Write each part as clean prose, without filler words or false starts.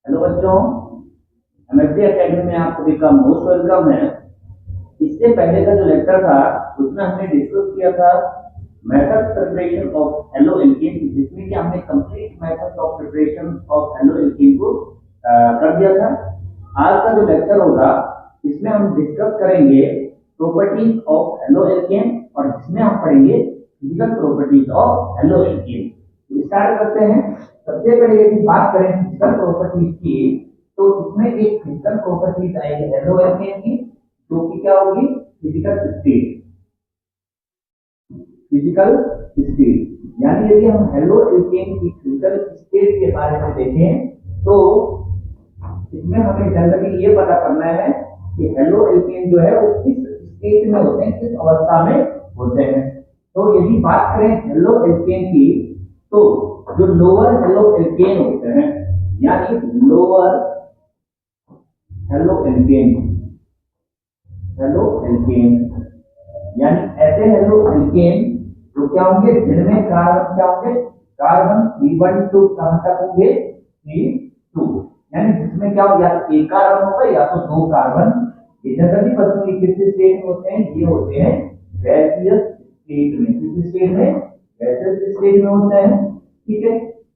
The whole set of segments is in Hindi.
हेलो बच्चों, एमएससी एकेडमी में आप सभी का मोस्ट वेलकम है। इससे पहले का जो लेक्चर था उसमें हमने डिस्कस किया था method preparation of halo alkane, जिसमें कि हमने complete method of preparation of halo alkane को कर दिया था। आज का जो लेक्चर होगा इसमें हम डिस्कस करेंगे प्रॉपर्टीज ऑफ हेलो एल्केन और जिसमें हम पढ़ेंगे physical properties of halo alkane. Start करते हैं। सबसे पहले यदि बात करें फिजिकल प्रॉपर्टीज की, तो इसमें एक फिजिकल प्रॉपर्टीज आएगी हेलो एल्केन की, जो कि क्या होगी? Physical state. फिजिकल स्टेट यानी यदि हम हेलो एल्केन की फिजिकल स्टेट के बारे में देखें तो इसमें हमें जनरली ये पता करना है कि हेलो एल्केन जो है वो किस स्टेट में होते हैं, किस अवस्था में होते हैं। तो यदि बात करें हेलो एल्केन की, तो जो लोअर हेलो एल्केन होते हैं यानी lower halo alkane, halo alkane यानी ऐसे हेलो एल्केन जो क्या होंगे, जिनमें कार्बन क्या होंगे, कार्बन C12 कहां तक होंगे, C2, यानी जिसमें क्या हो, या तो एक कार्बन होगा या तो दो कार्बन। ये जनरली बच्चों की किस स्टेट में होते हैं, ये होते हैं गैसियस स्टेट में। किस स्टेट में? गैसियस स्टेट में होते हैं। ठीक है।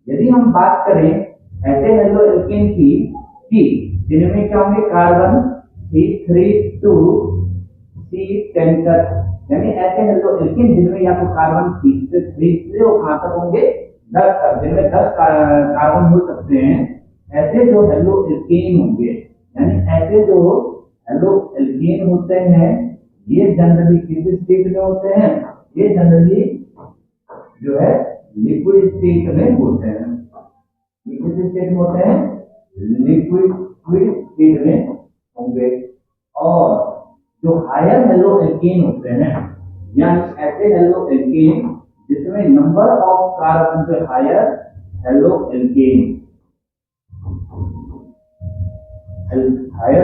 यदि हम बात करें ऐसे हेलो एल्केन की जिनमें क्या होंगे, कार्बन C3 टू C10 तक, यानी ऐसे हेलो एल्केन जिनमें या तो कार्बन C3 से और कहां तक होंगे, 10 तक, जिनमें 10 कार्बन हो सकते हैं। ऐसे जो हेलो एल्केन होंगे, यानी ऐसे जो हेलो एल्केन होते हैं, ये जनरली किस स्टेट में होते हैं? ये जनरली जो है लिक्विड स्टेट में होते हैं। ये किस स्टेट में होते हैं? लिक्विड स्टेट में होंगे। और जो हायर हेलो एल्केन होते हैं, यानी ऐसे हेलो एल्केन जिसमें नंबर ऑफ कार्बन जो higher haloalkane, higher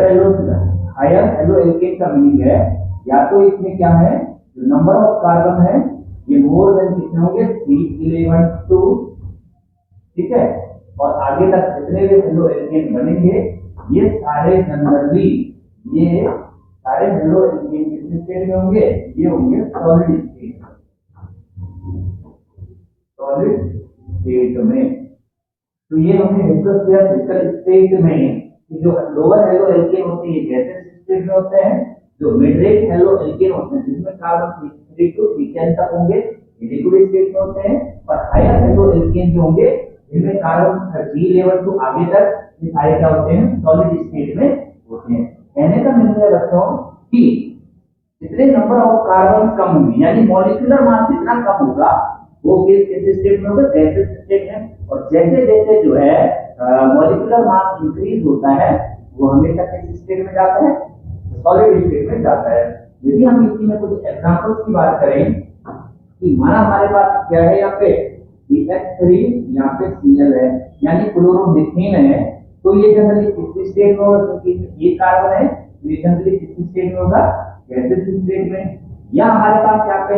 haloalkane का मीनिंग है या तो इसमें क्या है, जो नंबर ऑफ कार्बन है ये मोर देन कितने होंगे, C11 टू, ठीक है। और आगे तक जितने भी हेलो एल्केन बनेंगे ये सारे जनरली, ये सारे हेलो एल्केन किस स्टेट में होंगे, ये होंगे सॉलिड स्टेट, सॉलिड स्टेट में। तो ये हमने डिस्कस किया फिजिकल स्टेट में कि जो लोअर हेलो एल्केन होते हैं गैसेस स्टेट में होते हैं, जो मिड रेंज हेलो एल्केन होते हैं जिसमें कार्बन C3 टू C10 तक होंगे, ये लिक्विड स्टेट में होते हैं। और हायर हेलो एल्केन जो होंगे जिनमें कार्बन C11 टू आगे तक, ये सारे क्या होते हैं, सॉलिड स्टेट में होते हैं। कहने का मतलब है बच्चों कि जितने नंबर ऑफ कार्बन कम होंगे, यानी मॉलिक्यूलर मास जितना कम होगा वो किस स्टेट में होगा, गैसेस स्टेट में। और जैसे जैसे जो है मॉलिक्यूलर मास इंक्रीज होता है वो हमेशा किस स्टेट में जाता है, सॉलिड स्टेट में जाता है। यदि हम इसी में कुछ एग्जांपल्स की बात करें कि माना हमारे पास क्या है, यहाँ पे CH3, यहाँ पे Cl है, यानी क्लोरोमीथेन है, तो ये जनरली किस स्टेट में होगा, क्योंकि ये कार्बन है तो ये जनरली किस स्टेट में होगा, गैसेस स्टेट में। या हमारे पास यहाँ पे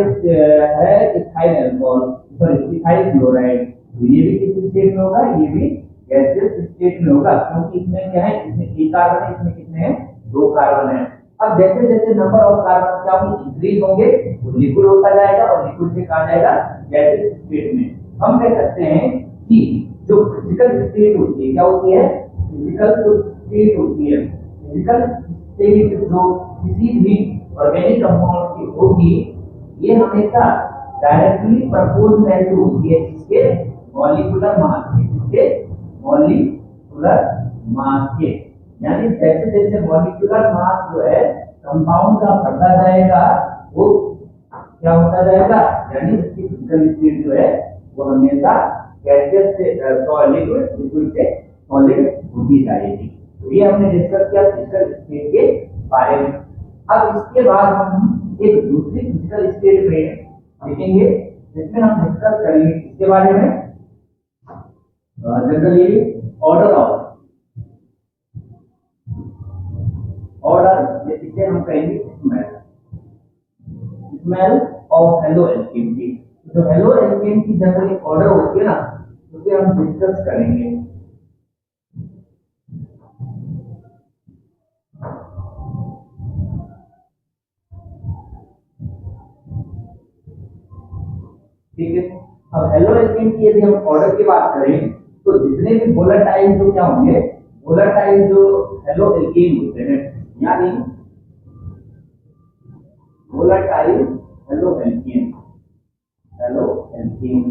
है ethyl alcohol, sorry ethyl chloride, तो ये भी किस स्टेट में होगा, ये भी गैसियस स्टेट में होगा, क्योंकि इसमें क्या है, इसमें एक कार्बन है, इसमें कितने हैं, दो कार्बन है। अब जैसे जैसे नंबर ऑफ कार्बन क्या होंगे, इंक्रीज होंगे, वो लिक्विड होता जाएगा और लिक्विड से कहा जाएगा गैसियस स्टेट में। हम कह सकते हैं कि जो फिजिकल स्टेट होती है, क्या होती है, फिजिकल जो स्टेट होती है, फिजिकल स्टेट जो किसी भी ऑर्गेनिक कंपाउंड की होगी, ये हमेशा डायरेक्टली प्रोपोर्शनल होती है इसके मॉलिक्यूलर मास के, इसके मॉलिक्यूलर मास के। यानी जैसे जैसे मॉलिक्यूलर मास जो है कंपाउंड का बढ़ता जाएगा वो क्या होता जाएगा, यानी इसकी फिजिकल स्टेट जो है वो हमेशा गैसियस से सॉलिड, लिक्विड से सॉलिड होती जाएगी। तो ये हमने डिस्कस किया फिजिकल स्टेट के बारे में। अब इसके बाद हम एक दूसरी फिजिकल स्टेट में देखेंगे जिसमें हम डिस्कस करेंगे इसके बारे में, जनरली ऑर्डर ऑफ, ऑर्डर इसे हम कहेंगे smell, smell of halo alkane की। जो हेलो एल्केन की जनरली ऑर्डर होती है ना, उसे हम डिस्कस करेंगे। ठीक है। अब हेलो एल्केन की यदि हम ऑर्डर की बात करें तो जितने भी वोलेटाइल जो क्या होंगे, वोलेटाइल जो हेलो एल्केन होते हैं, यानी volatile halo alkane, halo alkane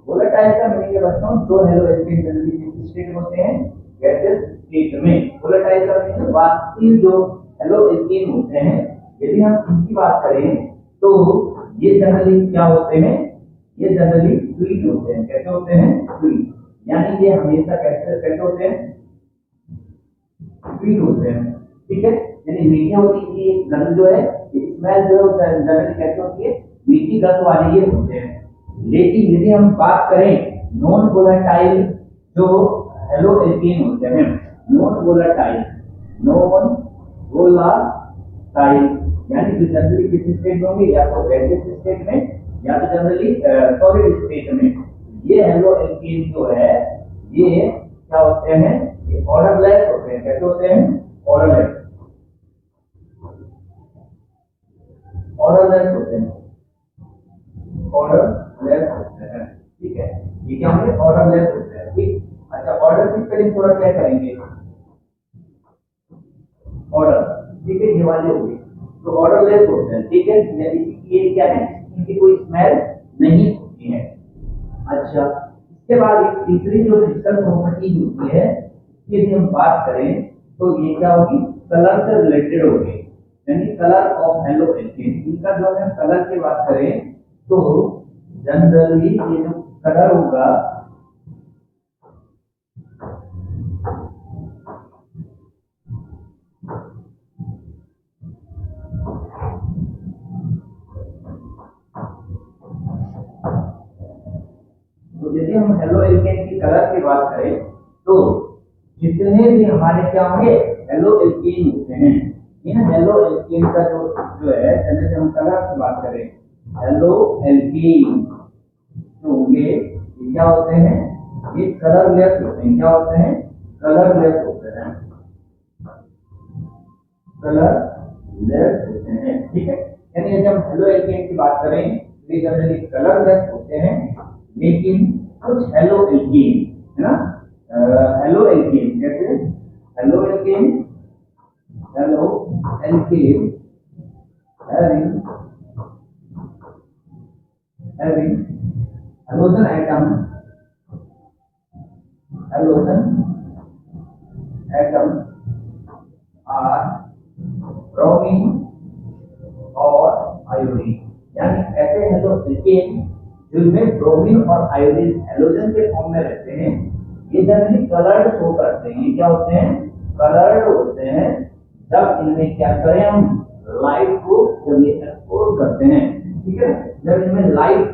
volatile का मीनिंग है बच्चों जो हेलो एल्केन जनरली स्टेट होते हैं गैसेस स्टेट में। वोलेटाइल का मीनिंग है वाष्पशील जो हेलो एल्केन होते हैं, यदि हम इनकी बात करें तो ये जनरली क्या होते हैं, ये जनरली फ्लूइड होते हैं। कैसे होते हैं? फ्लूइड, यानी ये हमेशा कैसे कैसे होते हैं? फ्लूइड होते हैं, ठीक है। यानी मीठी होती है ये गंध जो है, स्मेल जो है जनरली कैसे होती है? मीठी गंध वाली ये होते हैं। लेकिन यदि हम बात करें नॉन वोलेटाइल जो हेलो एल्केन होते हैं, नॉन वोलेटाइल, नॉन वोलेटाइल यानी जो जनरली किस स्टेट में होंगे, या तो गैसियस स्टेट में या तो जनरली सॉलिड स्टेट में, ये हेलो एल्केन जो है ये क्या होते हैं? ये ऑर्डरलेस होते हैं। कैसे होते हैं? ऑर्डरलेस, ऑर्डरलेस होते हैं, ऑर्डरलेस होते हैं, ठीक है। ये क्या होंगे? ऑर्डरलेस होते हैं, ठीक। अच्छा, ऑर्डर की स्पेलिंग थोड़ा क्या करेंगे? ऑर्डर, ठीक है, ये वाले हो गए तो ऑर्डरलेस होते हैं, ठीक है। ये क्या है? इनकी कोई स्मेल नहीं होती है। अच्छा, इसके बाद एक तीसरी जो फिजिकल प्रॉपर्टी होती है, यदि हम बात करें तो ये क्या होगी? कलर से रिलेटेड होगी, यानी कलर ऑफ हेलो एल्केन। इनका जो है कलर की बात करें तो जनरली ये जो कलर होगा तो यदि हम हेलो एल्केन की कलर की बात करें तो जितने भी हमारे क्या होंगे? हेलो एल्केन होते हैं, इन हेलो एल्केन का जो जो है, जैसे हम कलर की बात करें, हेलो एल्केन जो होंगे ये क्या होते हैं? ये कलरलेस होते हैं। क्या होते हैं? कलरलेस होते हैं, कलरलेस होते हैं, ठीक है। यानी जब हेलो एल्केन की बात करें तो ये जनरली कलरलेस होते हैं, लेकिन कुछ हेलो एल्केन है ना, हेलो एल्केन कैसे? Halo alkane, halo alkane having halogen atom, halogen atom are bromine और आयोडीन, यानी ऐसे हेलो एल्केन जिनमें ब्रोमीन और आयोडीन हेलोजन के फॉर्म में रहते हैं, ये जनरली कलर्ड शो करते हैं। ये क्या होते हैं? कलर्ड होते हैं। जब इनमें क्या करें हम? लाइट को जब ये एक्सपोज करते हैं, ठीक है, जब इनमें लाइट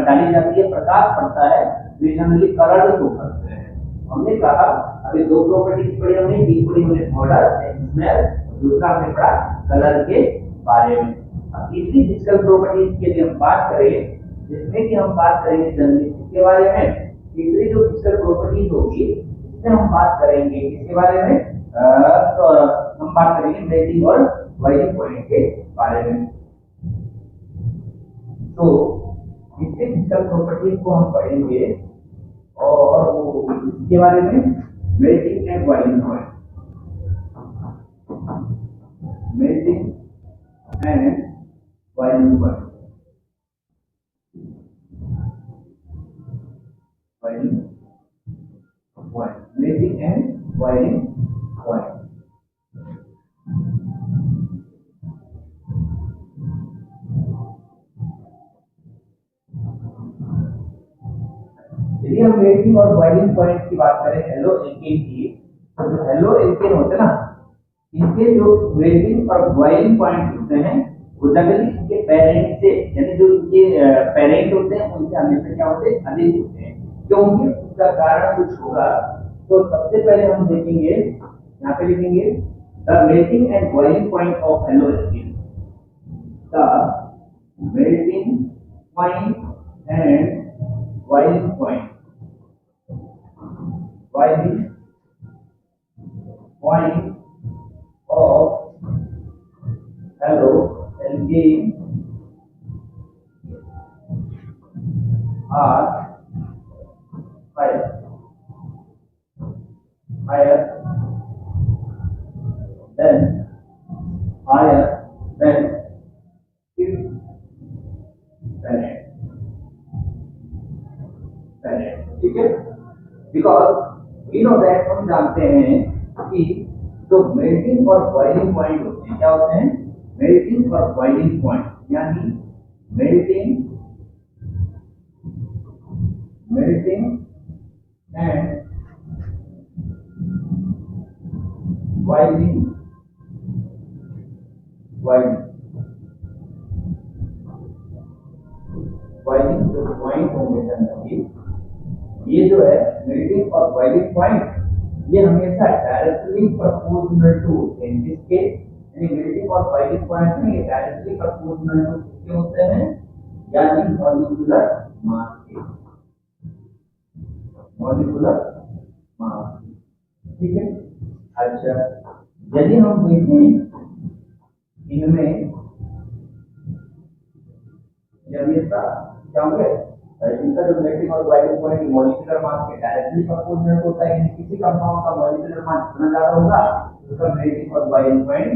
डाली जाती है, प्रकाश पड़ता है, तो ये जनरली कलर्ड शो करते हैं। हमने कहा अभी दो प्रॉपर्टीज पढ़ी हमने, एक पढ़ी हमने ऑर्डर, स्मेल, दूसरा हमने पढ़ा कलर के बारे में। अब तीसरी फिजिकल प्रॉपर्टीज की यदि हम बात करें, जिसमें कि हम बात करेंगे जनरली इसके बारे में, तीसरी जो फिजिकल प्रॉपर्टीज होगी इसमें हम बात करेंगे किसके बारे में? तो हम बात करेंगे मेल्टिंग और बॉइलिंग पॉइंट के बारे में। तो इसके फिजिकल प्रॉपर्टीज को हम पढ़ेंगे और वो इसके बारे में melting and boiling point, melting and boiling point, boiling point, melting and boiling point. यदि हम मेल्टिंग और बॉइलिंग पॉइंट की बात करें हेलो एल्केन की, तो जो हेलो एल्केन होते हैं ना, इनके जो मेल्टिंग और बॉइलिंग पॉइंट होते हैं वो जनरली इनके पेरेंट से, यानी जो इनके पेरेंट होते हैं उनसे हमेशा क्या होते हैं? अधिक होते हैं। क्योंकि उसका कारण कुछ होगा। तो सबसे पहले हम देखेंगे, यहाँ पे लिखेंगे the melting and boiling point of halo alkane, the melting point and boiling point, boiling point of hello alkane higher than higher than its parent, ठीक है। बिकॉज वी नो दैट, हम जानते हैं कि जो मेल्टिंग और बॉइलिंग पॉइंट होते हैं, क्या होते हैं? मेल्टिंग और बॉइलिंग पॉइंट, यानी मेल्टिंग एंड बॉइलिंग जो पॉइंट होंगे जनरली, ये जो है मेल्टिंग और बॉइलिंग पॉइंट, ये हमेशा डायरेक्टली प्रोपोर्शनल टू होते हैं। किसके? यानी मेल्टिंग और बॉइलिंग पॉइंट में ये डायरेक्टली प्रोपोर्शनल टू किसके होते हैं? यानी मॉलिक्यूलर मास के, मॉलिक्यूलर मास, ठीक है। अच्छा, यदि हम देखें इनमें, जब ये क्या होंगे, इनका जो मेल्टिंग और बॉइलिंग पॉइंट मॉलिक्यूलर मास के डायरेक्टली प्रोपोर्शनल होता है। यानी किसी कंपाउंड का मॉलिक्यूलर मास जितना ज्यादा होगा, उसका मेल्टिंग और बॉइलिंग पॉइंट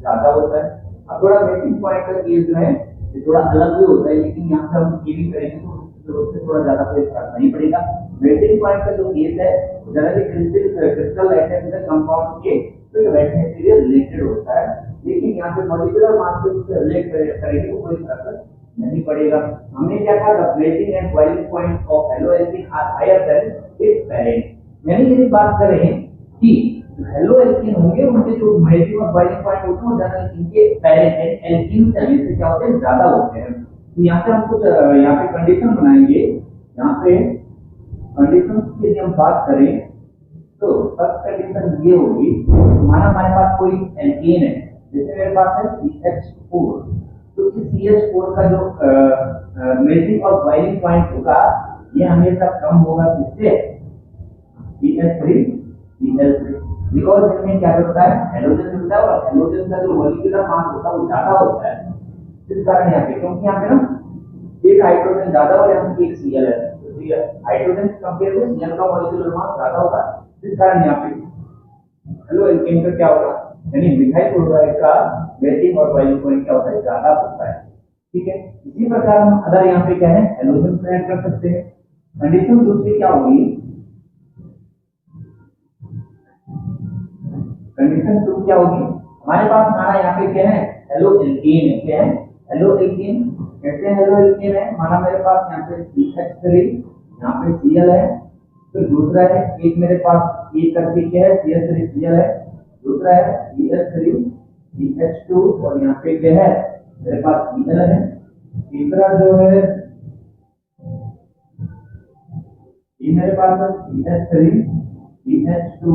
ज्यादा होता है। अब थोड़ा मेल्टिंग पॉइंट का केस जो है ये थोड़ा अलग भी होता है, लेकिन यहाँ से हम ये भी करेंगे तो उससे थोड़ा ज्यादा कोई फर्क नहीं पड़ेगा। मेल्टिंग पॉइंट का जो केस है जनरली क्रिस्टल लाइट कंपाउंड के वेट मटेरियल रिलेटेड होता है, लेकिन यहाँ पे मॉलिक्यूलर मास से रिलेट करेंगे तो कोई फर्क नहीं पड़ेगा। हमने क्या कहा? The melting and boiling point of haloalkane are higher than its parent. यानी यदि बात करें कि हेलोएल्कीन होंगे, उनके जो मेल्टिंग और बॉइलिंग पॉइंट होते हैं वो जनरली इनके पेरेंट यानी एल्कीन से हमेशा क्या होते हैं? ज्यादा होते हैं। तो यहाँ पे हम कुछ यहाँ पे कंडीशन बनाएंगे। यहाँ पे कंडीशन की यदि हम बात करें तो फर्स्ट कंडीशन ये होगी, माना हमारे पास कोई एल्कीन है, जैसे मेरे पास है CH4, तो इस CH4 का जो मेल्टिंग और बॉइलिंग पॉइंट होगा ये हमेशा कम होगा किससे? CH3 Cl3, बिकॉज इसमें क्या होता है? हेलोजन होता है, और हेलोजन का जो मॉलिक्यूलर मास होता है वो ज्यादा होता है। इस कारण यहाँ पे, क्योंकि यहाँ पे ना एक हाइड्रोजन ज्यादा और यहाँ पे एक Cl है, तो हाइड्रोजन कंपेयर में Cl का मॉलिक्यूलर मास ज्यादा होगा। इस कारण यहाँ पे हेलोएल्कीन का क्या होगा? यानी मिथाइल क्लोराइड का मेल्टिंग और बॉइलिंग पॉइंट क्या होता है? ज्यादा होता है, ठीक है। इसी प्रकार हम अगर यहाँ पे क्या है हेलोजन को ऐड कर सकते हैं। कंडीशन दूसरी क्या होगी? कंडीशन टू क्या होगी? हमारे पास माना यहाँ पे क्या है? हेलोएल्कीन है। क्या है? हेलोएल्कीन। कैसे हेलोएल्कीन है? माना मेरे पास यहाँ पे CH3, यहाँ पे Cl है, तो दूसरा है एक मेरे पास एक करके क्या है? CH3 Cl है, दूसरा है CH3 CH2 और यहाँ पे क्या है? मेरे पास Cl है, तीसरा जो है ये मेरे पास है CH3 CH2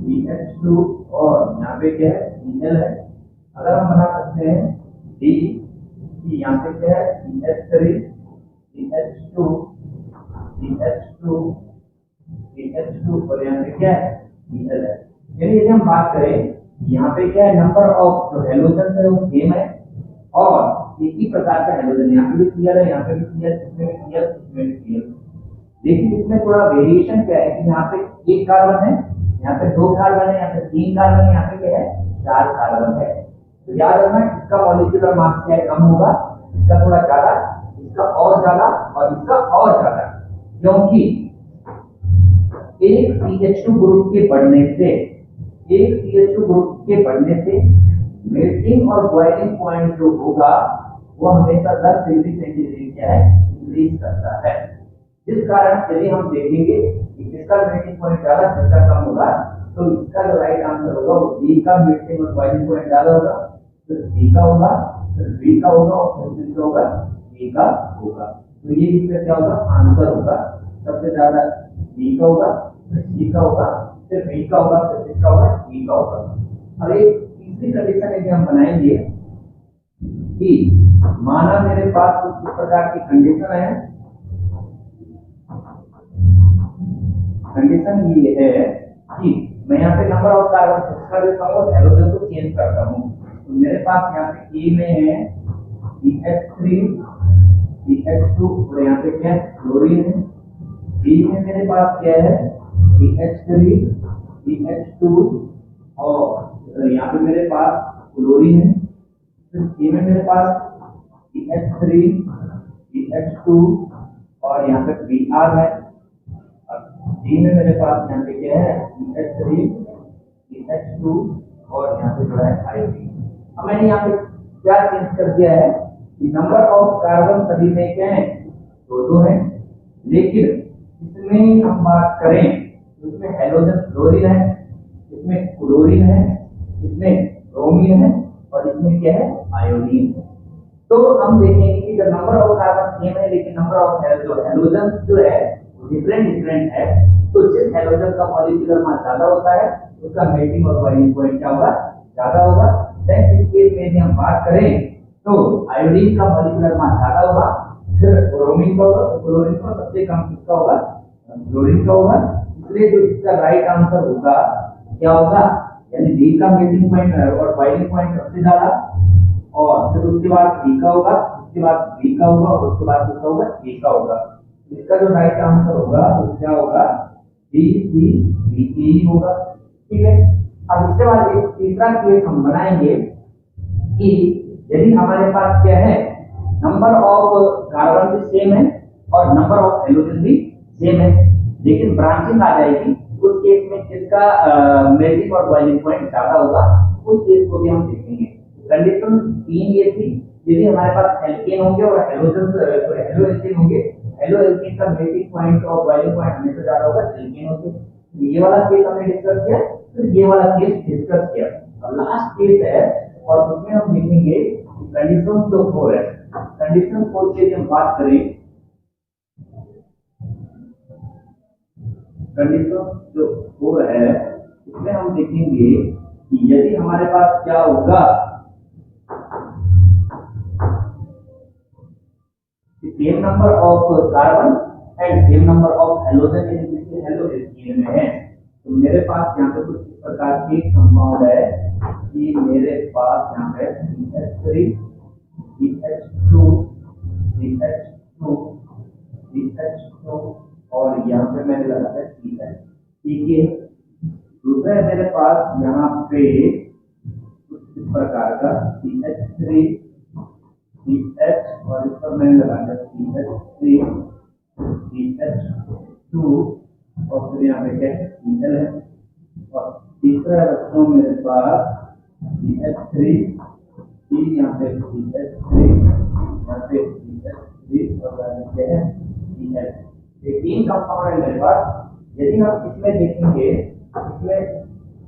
CH2 और यहाँ पे क्या है? Cl है। अगर हम बना सकते हैं D, यहाँ पे क्या है? CH3 CH2 CH2 CH2 और यहाँ पे क्या है? Cl है। यानी यदि हम बात करें यहाँ पे क्या है? नंबर ऑफ जो हेलोजन है वो सेम है और एक ही प्रकार का हेलोजन, यहाँ पे भी Cl है, यहाँ पे भी Cl, इसमें भी Cl, इसमें भी Cl। लेकिन इसमें थोड़ा वेरिएशन क्या है कि यहाँ पे एक कार्बन है, यहाँ पे दो कार्बन है, यहाँ पे तीन कार्बन है, यहाँ पे क्या है? चार कार्बन है। तो याद रखना इसका मॉलिक्यूलर मास क्या है? कम होगा, इसका थोड़ा ज्यादा, इसका और ज्यादा और इसका और ज्यादा, क्योंकि एक CH2 ग्रुप के बढ़ने से मेल्टिंग और बॉइलिंग पॉइंट जो होगा वो हमेशा 10 डिग्री सेंटीग्रेड क्या है? इंक्रीज करता है। जिस कारण यदि हम देखेंगे कि इसका मेल्टिंग पॉइंट ज्यादा, इसका कम होगा, तो इसका जो राइट आंसर होगा वो D का मेल्टिंग और बॉइलिंग पॉइंट ज्यादा होगा, फिर C का होगा, फिर B का होगा और फिर किसका होगा? A का होगा। तो ये इसका क्या होगा? आंसर होगा। सबसे ज्यादा D का होगा, फिर C का होगा, फिर B का होगा, फिर किसका होगा? E का होगा। अब एक तीसरी कंडीशन यदि हम बनाएंगे कि माना मेरे पास कुछ इस प्रकार की कंडीशन है, कंडीशन ये है कि मैं यहाँ पे नंबर ऑफ कार्बन फिक्स कर देता हूँ और हेलोजन को चेंज करता हूँ। तो मेरे पास यहाँ पे A में है CH3 CH2 और यहाँ पे क्या है? क्लोरीन है। B में मेरे पास क्या है? CH3 CH2 और यहाँ पे मेरे पास क्लोरीन है, फिर सी में मेरे पास CH3 CH2 और यहाँ पे Br है, और डी में मेरे पास यहाँ पे क्या है CH3 CH2 और यहाँ पे जो है आयोडीन। अब मैंने यहाँ पे क्या चेंज कर दिया है कि नंबर ऑफ कार्बन सभी में क्या है दो दो है, लेकिन इसमें हम बात करें तो इसमें हेलोजन फ्लोरीन है, इसमें क्लोरीन है, इसमें ब्रोमीन है और इसमें क्या है आयोडीन है। तो हम देखेंगे कि जब नंबर ऑफ कार्बन सेम है लेकिन नंबर ऑफ हेलोजन जो है वो डिफरेंट डिफरेंट है, तो जिस हेलोजन का मॉलिक्यूलर मास ज्यादा होता है उसका मेल्टिंग और बॉइलिंग पॉइंट क्या होगा ज्यादा होगा। देन इस केस में यदि हम बात करें तो आयोडीन का मॉलिक्यूलर मास ज्यादा होगा, फिर ब्रोमीन का होगा, क्लोरीन का सबसे कम किसका होगा क्लोरीन का होगा। इसलिए जो इसका राइट आंसर होगा क्या होगा, यानी डी का मेल्टिंग पॉइंट और बॉइलिंग पॉइंट सबसे ज्यादा, और फिर उसके बाद डी का होगा, उसके बाद बी का होगा और उसके बाद किसका होगा ए का होगा। इसका जो राइट आंसर होगा वो क्या होगा डी सी डी ई होगा। ठीक है, अब इसके बाद एक तीसरा केस हम बनाएंगे कि यदि हमारे पास क्या है नंबर ऑफ कार्बन भी सेम है और नंबर ऑफ हेलोजन भी सेम है, लेकिन ब्रांचिंग आ जाएगी, उस केस में किसका मेल्टिंग और बॉइलिंग पॉइंट ज्यादा होगा, उस केस को भी हम देखेंगे। कंडीशन 3 ये थी, यदि हमारे पास एल्केन होंगे और हेलोजन हेलो एल्केन होंगे, हेलो एल्केन का मेल्टिंग पॉइंट और बॉइलिंग पॉइंट हमेशा ज्यादा होगा एल्केन होंगे। ये वाला केस हमने डिस्कस किया, फिर ये वाला केस डिस्कस किया। अब लास्ट केस है और उसमें हम देखेंगे कि कंडीशन जो 4 है, कंडीशन 4 की हम बात करें, कंडीशन जो 4 है इसमें हम देखेंगे कि यदि हमारे पास क्या होगा same number of carbon and same number of halogen in halo alkane में है, तो मेरे पास यहाँ पे कुछ इस प्रकार की कंपाउंड है कि मेरे पास यहाँ पे CH3 CH2 CH2 CH2 और यहाँ पे मैंने लगाया CH। ठीक है, दूसरा है मेरे पास यहाँ पे कुछ इस प्रकार का CH3 CH और इस पर मैंने लगाया CH3 CH2 और फिर यहाँ पे क्या है Cl है, और तीसरा रखता मेरे पास CH3 यहाँ पे CH3 यहाँ पे CH3 और क्या है Cl। ये 3 कंपाउंड है मेरे पास। यदि हम इसमें देखेंगे, इसमें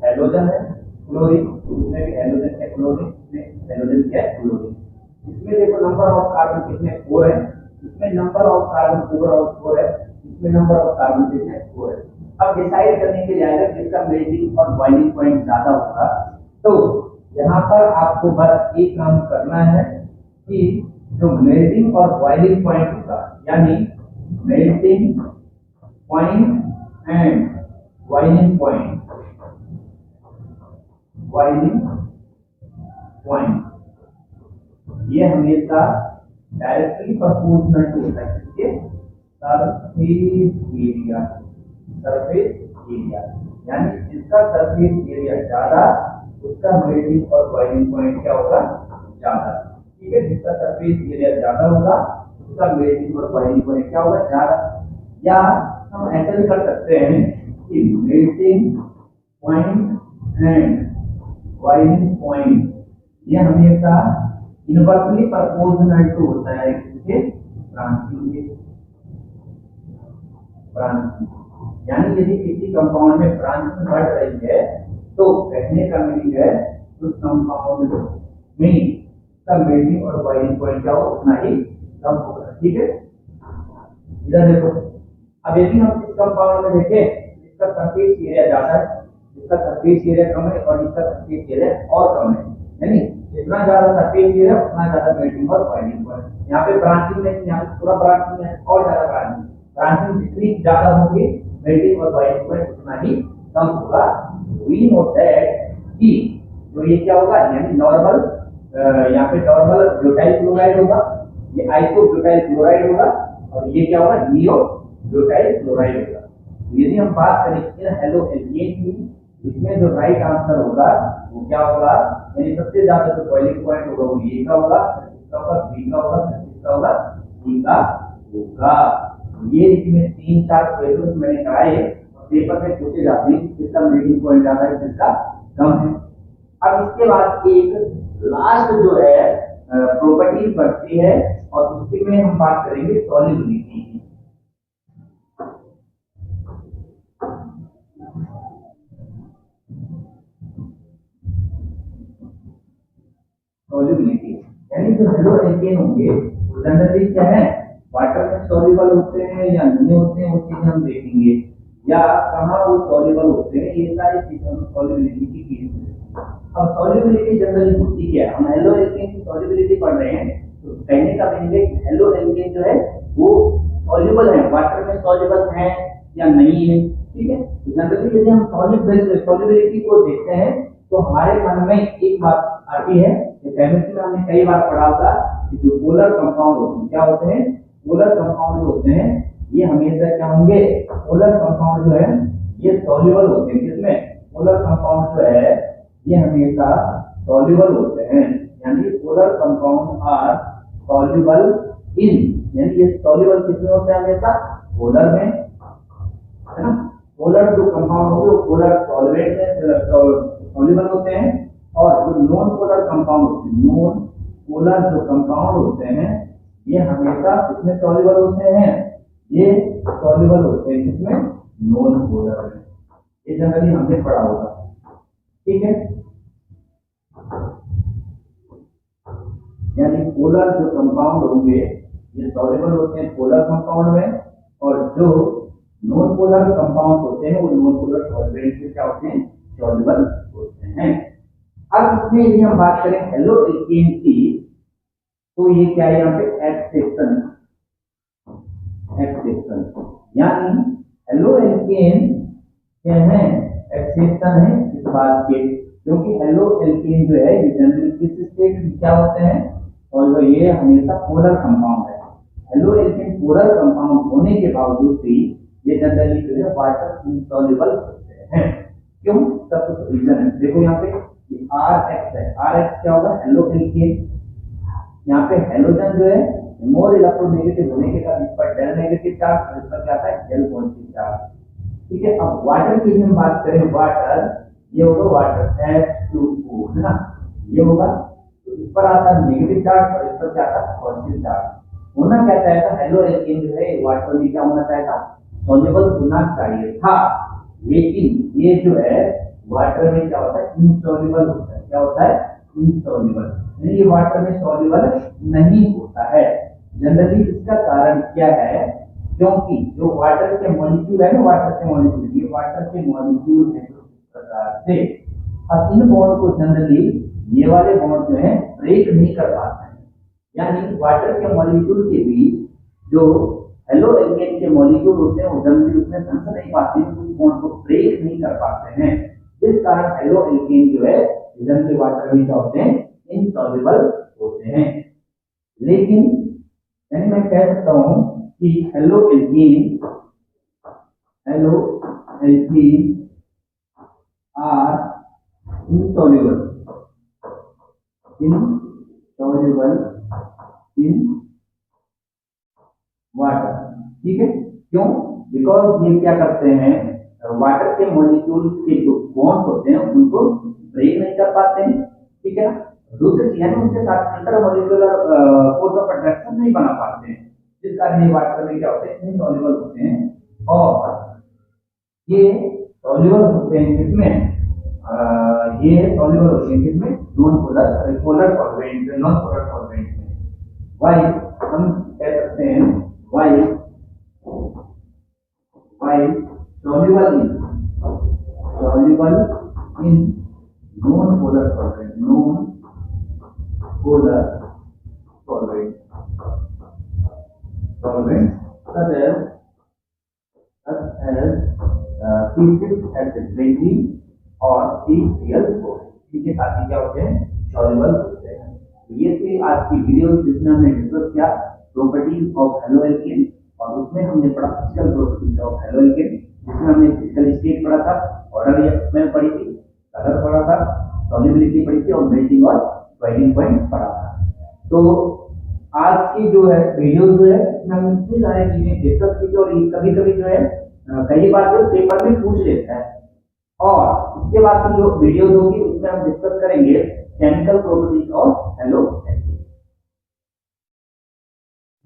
हेलोजन है क्लोरीन, इसमें भी हेलोजन है क्लोरीन, इसमें हेलोजन क्या है क्लोरीन। इसमें देखो नंबर ऑफ कार्बन कितने 4 है, इसमें नंबर ऑफ कार्बन ओवरऑल 4 है, इसमें नंबर ऑफ कार्बन कितने 4 है। अब डिसाइड करने के लिए आएगा किसका मेल्टिंग और बॉइलिंग पॉइंट ज्यादा होगा, तो यहाँ पर आपको बस एक काम करना है कि जो मेल्टिंग और बॉइलिंग पॉइंट होगा, यानी melting point and boiling point, boiling point ये हमेशा डायरेक्टली प्रोपोर्शनल टू होता है किसके सरफेस एरिया, सरफेस एरिया, यानी जिसका सरफेस एरिया ज्यादा उसका मेल्टिंग और बॉइलिंग पॉइंट क्या होगा ज्यादा। ठीक है, जिसका सरफेस एरिया ज्यादा होगा उसका मेल्टिंग और बॉइलिंग पॉइंट क्या होगा ज्यादा। या हम ऐसा भी कर सकते हैं कि melting point and boiling point ये हमेशा इनवर्सली प्रोपोर्शनल टू होता है किसके ब्रांचिंग के, ब्रांचिंग, यानी यदि किसी कंपाउंड में ब्रांचिंग बढ़ रही है तो कहने का मीनिंग है उस कंपाउंड में का मेल्टिंग और बॉइलिंग पॉइंट क्या हो उतना ही कम होगा। ठीक है, इधर देखो, अब यदि हम इस कंपाउंड में देखें इसका सरफेस एरिया ज्यादा है, इसका सरफेस एरिया कम है और इसका सरफेस एरिया और कम है, यानी जितना ज्यादा सरफेस एरिया उतना ज्यादा मेल्टिंग और बॉइलिंग पॉइंट। यहाँ पे ब्रांचिंग नहीं, यहाँ पे पूरा ब्रांचिंग है और ज्यादा ब्रांचिंग, ब्रांचिंग जितनी ज्यादा होगी मेल्टिंग और बॉइलिंग पॉइंट उतना ही कम होगा। वी नो दैट कि जो ये क्या होगा, यानी नॉर्मल यहाँ पे नॉर्मल ब्यूटाइल क्लोराइड होगा, ये आइसो ब्यूटाइल क्लोराइड होगा और ये क्या होगा नियो ब्यूटाइल क्लोराइड होगा। यदि हम बात करें इन हेलो एल्केन की इसमें जो राइट आंसर होगा वो क्या होगा, यानी सबसे ज्यादा जो बॉइलिंग पॉइंट होगा वो ए का होगा, इसका होगा, बी का होगा, इसका होगा, सी का होगा। ये इसमें 3-4 क्वेश्चन मैंने कराए और पेपर में पूछे जाते हैं किसका मेल्टिंग पॉइंट ज्यादा है, किसका कम है। अब इसके बाद एक लास्ट जो है प्रॉपर्टी बढ़ती है और उसके में हम बात करेंगे सॉल्युबिलिटी की। सॉल्युबिलिटी यानी जो हेलो एल्केन होंगे वो जनरली क्या है, वाटर में सॉल्युबल होते हैं या नहीं होते हैं, वो चीजें हम देखेंगे, या कहाँ वो सॉल्युबल होते हैं, ये सारी चीजें हम सॉल्युबिलिटी की कीजिए। अब सॉल्युबिलिटी जनरली होती क्या है, हम हेलो एल्केन की सॉल्युबिलिटी पढ़ रहे हैं तो कहने का मतलब हेलो एल्केन जो है वो सॉल्युबल है, वाटर में सॉल्युबल है या नहीं है, ठीक है। तो जनरली यदि हम सॉल्युबिलिटी को देखते हैं तो हमारे मन में एक बात आती है, केमिस्ट्री में हमने कई बार पढ़ा होगा कि जो पोलर कंपाउंड होते हैं क्या होते हैं, पोलर कंपाउंड जो होते हैं ये हमेशा क्या होंगे, पोलर कंपाउंड जो है ये सॉल्युबल होते हैं। किसमें, पोलर कंपाउंड जो है ये हमेशा सॉल्युबल होते हैं, यानी polar compound are soluble in, यानी ये सॉल्युबल किसमें होते हैं, हमेशा पोलर में, है ना। पोलर जो कंपाउंड होते हैं वो पोलर सॉल्वेंट में सॉल्युबल होते हैं, और जो नॉन पोलर कंपाउंड होते हैं, नॉन पोलर जो कंपाउंड होते हैं ये हमेशा किसमें सॉल्युबल होते हैं, ये सॉल्युबल होते हैं किसमें, नॉन पोलर में। ये जनरली हमने पढ़ा होगा, ठीक है। यानी पोलर जो कंपाउंड होंगे ये सॉल्युबल होते हैं पोलर कंपाउंड में, और जो नॉन पोलर कंपाउंड होते हैं वो नॉन पोलर सॉल्वेंट में क्या होते हैं, सॉल्युबल होते हैं। अब इसमें यदि हम बात करें हेलो एल्केन की तो ये क्या है, यहाँ पे एक्सेप्शन, एक्सेप्शन यानी हेलो एल्केन क्या है, एक्सेप्शन है इस बात के, क्योंकि हेलो एल्केन जो है ये जनरली किस स्टेट में क्या होते हैं, और ये हमेशा पोलर कंपाउंड है। हेलो एल्केन पोलर कंपाउंड होने के बावजूद भी ये जनरली जो है वाटर इनसॉल्युबल होते हैं। क्यों, सब कुछ रीजन है, देखो यहाँ पे आर एक्स है, आर एक्स क्या होगा, हेलो एल्केन, यहाँ पे हेलोजन जो है मोर इलेक्ट्रोनेगेटिव होने के कारण इस पर डेल नेगेटिव चार्ज और इस पर क्या आता है, डेल पॉजिटिव चार्ज, ठीक है। अब वाटर की हम बात करें, वाटर ये होगा वाटर H2O, है ना, ये होगा, तो इस पर आता है नेगेटिव चार्ज और इस पर क्या आता है, पॉजिटिव चार्ज। होना क्या चाहेगा, हेलो एल्केन जो है वाटर में क्या होना चाहेगा, सॉल्युबल होना चाहिए था, लेकिन ये जो है वाटर में क्या होता है, इनसॉल्युबल होता है, क्या होता है, इनसॉल्युबल, यानी ये वाटर में सॉल्युबल नहीं होता है। जनरली इसका कारण क्या है, क्योंकि जो वाटर के मॉलिक्यूल है ना, वाटर के मॉलिक्यूल, ये वाटर के मॉलिक्यूल है इस प्रकार से, अब इन बॉन्ड को जनरली ये वाले बॉन्ड जो है ब्रेक नहीं कर पाते हैं, यानी वाटर के मॉलिक्यूल के बीच जो हेलो एल्केन के मॉलिक्यूल होते हैं वो जनरली उसमें धंस नहीं पाते हैं, उस बॉन्ड को ब्रेक नहीं कर पाते हैं, इस कारण हेलो एल्केन जो है जनरली वाटर में क्या होते हैं, इनसॉल्युबल होते हैं। लेकिन यानी मैं कह सकता हूं कि haloalkane are insoluble in water, ठीक है। क्यों, बिकॉज ये क्या करते हैं, वाटर के मॉलिक्यूल के जो बॉन्ड होते हैं उनको ब्रेक नहीं कर पाते हैं, ठीक है ना। दूसरी चीज है उनके साथ inter molecular force of attraction नहीं बना पाते हैं, जिस कारण ये वाटर में क्या होते हैं, इनसॉल्युबल होते हैं, और ये सॉल्युबल होते हैं किसमें, ये सॉल्युबल होते हैं किसमें, non polar polar solvent, non polar solvent में। वाई हम कह सकते हैं, Y soluble in non-polar solvent such as C6 acid benzene और CCl4, इनके साथ ही क्या होते हैं, soluble होते हैं। ये थी आज की वीडियो जिसमें हमने डिस्कस किया प्रॉपर्टीज ऑफ हेलो एल्केन, और उसमें हमने पढ़ा physical properties of halo alkane, जिसमें हमने फिजिकल स्टेट पढ़ा था ऑर्डर रिएक्शन पढ़ी थी, कलर पढ़ा था, सॉल्युबिलिटी पढ़ी थी और मेल्टिंग और बॉइलिंग पॉइंट पढ़ा था। तो आज की जो है वीडियो जो है इसमें हम इतनी सारी चीजें डिस्कस की और कभी कभी जो है कई बार जो पेपर में पूछ लेता है। और इसके बाद की जो वीडियो होगी उसमें हम डिस्कस करेंगे केमिकल प्रॉपर्टीज ऑफ हेलो